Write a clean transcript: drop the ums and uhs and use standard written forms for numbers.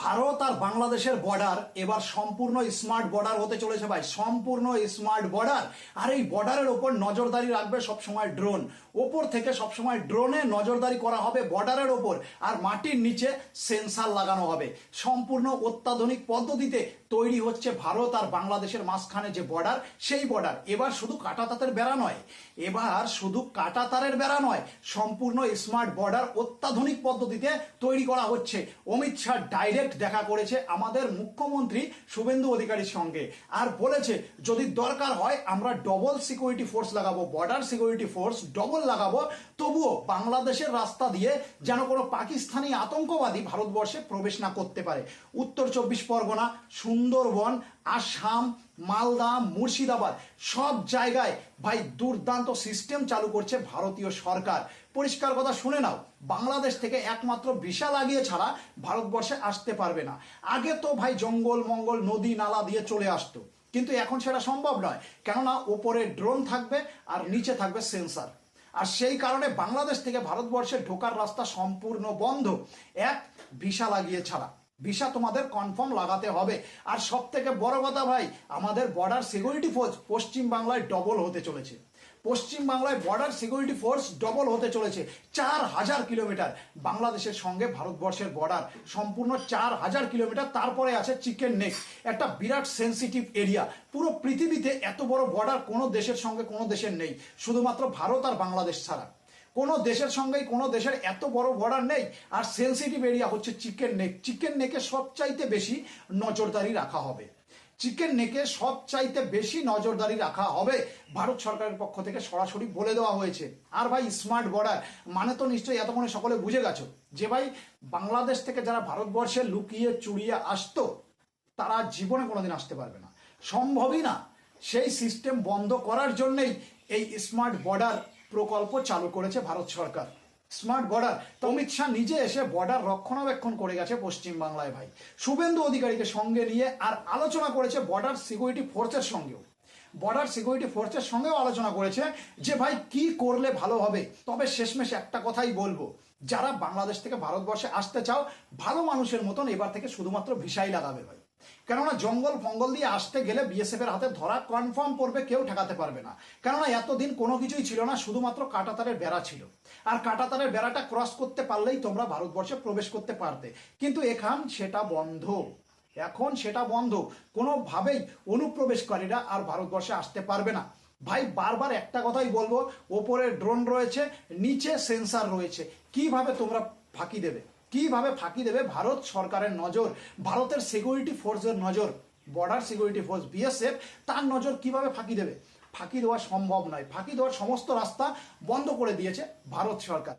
ভারত আর বাংলাদেশের বর্ডার এবার সম্পূর্ণ স্মার্ট বর্ডার হতে চলেছে ভাই, সম্পূর্ণ স্মার্ট বর্ডার। আর এই বর্ডারের ওপর নজরদারি রাখবে সবসময় ড্রোন, ওপর থেকে সবসময় ড্রোনে নজরদারি করা হবে বর্ডারের ওপর, আর মাটির নিচে সেন্সার লাগানো হবে। সম্পূর্ণ অত্যাধুনিক পদ্ধতিতে তৈরি হচ্ছে ভারত আর বাংলাদেশের মাঝখানে যে বর্ডার, সেই বর্ডার এবার শুধু কাঁটাতারের বেড়া নয়, এবার শুধু কাঁটাতারের বেড়া নয়, সম্পূর্ণ স্মার্ট বর্ডার অত্যাধুনিক পদ্ধতিতে তৈরি করা হচ্ছে। অমিত শাহ ডাইরেক্ট দেখা করেছে আমাদের মুখ্যমন্ত্রী শুভেন্দু অধিকারীর সঙ্গে, আর বলেছে যদি দরকার হয় আমরা ডবল সিকিউরিটি ফোর্স লাগাবো, বর্ডার সিকিউরিটি ফোর্স ডবল লাগাবো, তবুও বাংলাদেশের রাস্তা দিয়ে যেন কোনো পাকিস্তানি আতঙ্কবাদী ভারতবর্ষে প্রবেশ না করতে পারে। উত্তর 24 পরগনা, সুন্দরবন, আসাম, মালদা, মুর্শিদাবাদ সব জায়গায় ভাই দুর্দান্ত সিস্টেম চালু করছে ভারতীয় সরকার। পরিষ্কার কথা শুনে নাও, বাংলাদেশ থেকে একমাত্র ভিসা লাগিয়ে ছাড়া ভারতবর্ষে আসতে পারবে না। আগে তো ভাই জঙ্গল মঙ্গল নদী নালা দিয়ে চলে আসতো, কিন্তু এখন সেটা সম্ভব নয়, কেননা ওপরে ড্রোন থাকবে আর নিচে থাকবে সেন্সার। আর সেই কারণে বাংলাদেশ থেকে ভারতবর্ষে ঢোকার রাস্তা সম্পূর্ণ বন্ধ, এক ভিসা লাগিয়ে ছাড়া। ভিসা তোমাদের কনফার্ম লাগাতে হবে। আর সব থেকে বড় কথা ভাই, আমাদের বর্ডার সিকিউরিটি ফোর্স পশ্চিম বাংলায় ডবল হতে চলেছে। পশ্চিম বাংলায় বর্ডার সিকিউরিটি ফোর্স ডবল হতে চলেছে। 4000 কিলোমিটার বাংলাদেশের সঙ্গে ভারতবর্ষের বর্ডার, সম্পূর্ণ 4000 কিলোমিটার। তারপরে আছে চিকেন নেক, একটা বিরাট সেন্সিটিভ এরিয়া। পুরো পৃথিবীতে এত বড় বর্ডার কোনো দেশের সঙ্গে কোনো দেশের নেই, শুধুমাত্র ভারত আর বাংলাদেশ ছাড়া। কোনো দেশের সঙ্গেই কোনো দেশের এত বড় বর্ডার নেই। আর সেন্সিটিভ এরিয়া হচ্ছে চিকেন নেক। চিকেন নেকে সবচাইতে বেশি নজরদারি রাখা হবে, চিকেন নেকে সবচাইতে বেশি নজরদারি রাখা হবে, ভারত সরকারের পক্ষ থেকে সরাসরি বলে দেওয়া হয়েছে। আর ভাই স্মার্ট বর্ডার মানে তো নিশ্চয়ই এতক্ষণে সকলে বুঝে গেছো যে ভাই বাংলাদেশ থেকে যারা ভারতবর্ষে লুকিয়ে চুরিয়ে আসতো তারা জীবনে কোনোদিন আসতে পারবে না, সম্ভবই না। সেই সিস্টেম বন্ধ করার জন্যই এই স্মার্ট বর্ডার প্রকল্প চালু করেছে ভারত সরকার। স্মার্ট বর্ডার, অমিত শাহ নিজে এসে বর্ডার রক্ষণাবেক্ষণ করে গেছে পশ্চিম বাংলায় ভাই, শুভেন্দু অধিকারীকে সঙ্গে নিয়ে, আর আলোচনা করেছে বর্ডার সিকিউরিটি ফোর্সের সঙ্গেও। বর্ডার সিকিউরিটি ফোর্সের সঙ্গেও আলোচনা করেছে যে ভাই কি করলে ভালো হবে। তবে শেষমেশ একটা কথাই বলবো, যারা বাংলাদেশ থেকে ভারতবর্ষে আসতে চাও, ভালো মানুষের মতন এবার থেকে শুধুমাত্র ভিসাই লাগাবে ভাই। কেননা জঙ্গল ফঙ্গল দিয়ে আসতে গেলে বিএসএফ এর হাতে ধরা কনফার্ম পড়বে, কেউ ঠেকাতে পারবে না। কেননা এতদিন কোনো কিছুই ছিল না, শুধুমাত্র কাঁটাতারের বেড়া ছিল। আর কাঁটাতারের বেড়াটা ক্রস করতে পারলেই তোমরা ভারতবর্ষে প্রবেশ করতে পারতে, কিন্তু এখন সেটা বন্ধ। এখন সেটা বন্ধ, কোনোভাবেই অনুপ্রবেশকারীরা আর ভারতবর্ষে আসতে পারবে না। ভাই বারবার একটা কথাই বলবো, ওপরে ড্রোন রয়েছে, নিচে সেন্সার রয়েছে। কিভাবে তোমরা ফাঁকি দেবে, কিভাবে ফাঁকি দেবে ভারত সরকারের নজর, ভারতের সিকিউরিটি ফোর্সের নজর, বর্ডার সিকিউরিটি ফোর্স বিএসএফ, তার নজর কিভাবে ফাঁকি দেবে? ফাঁকি দেওয়া সম্ভব নয়। ফাঁকি দেওয়ার সমস্ত রাস্তা বন্ধ করে দিয়েছে ভারত সরকার।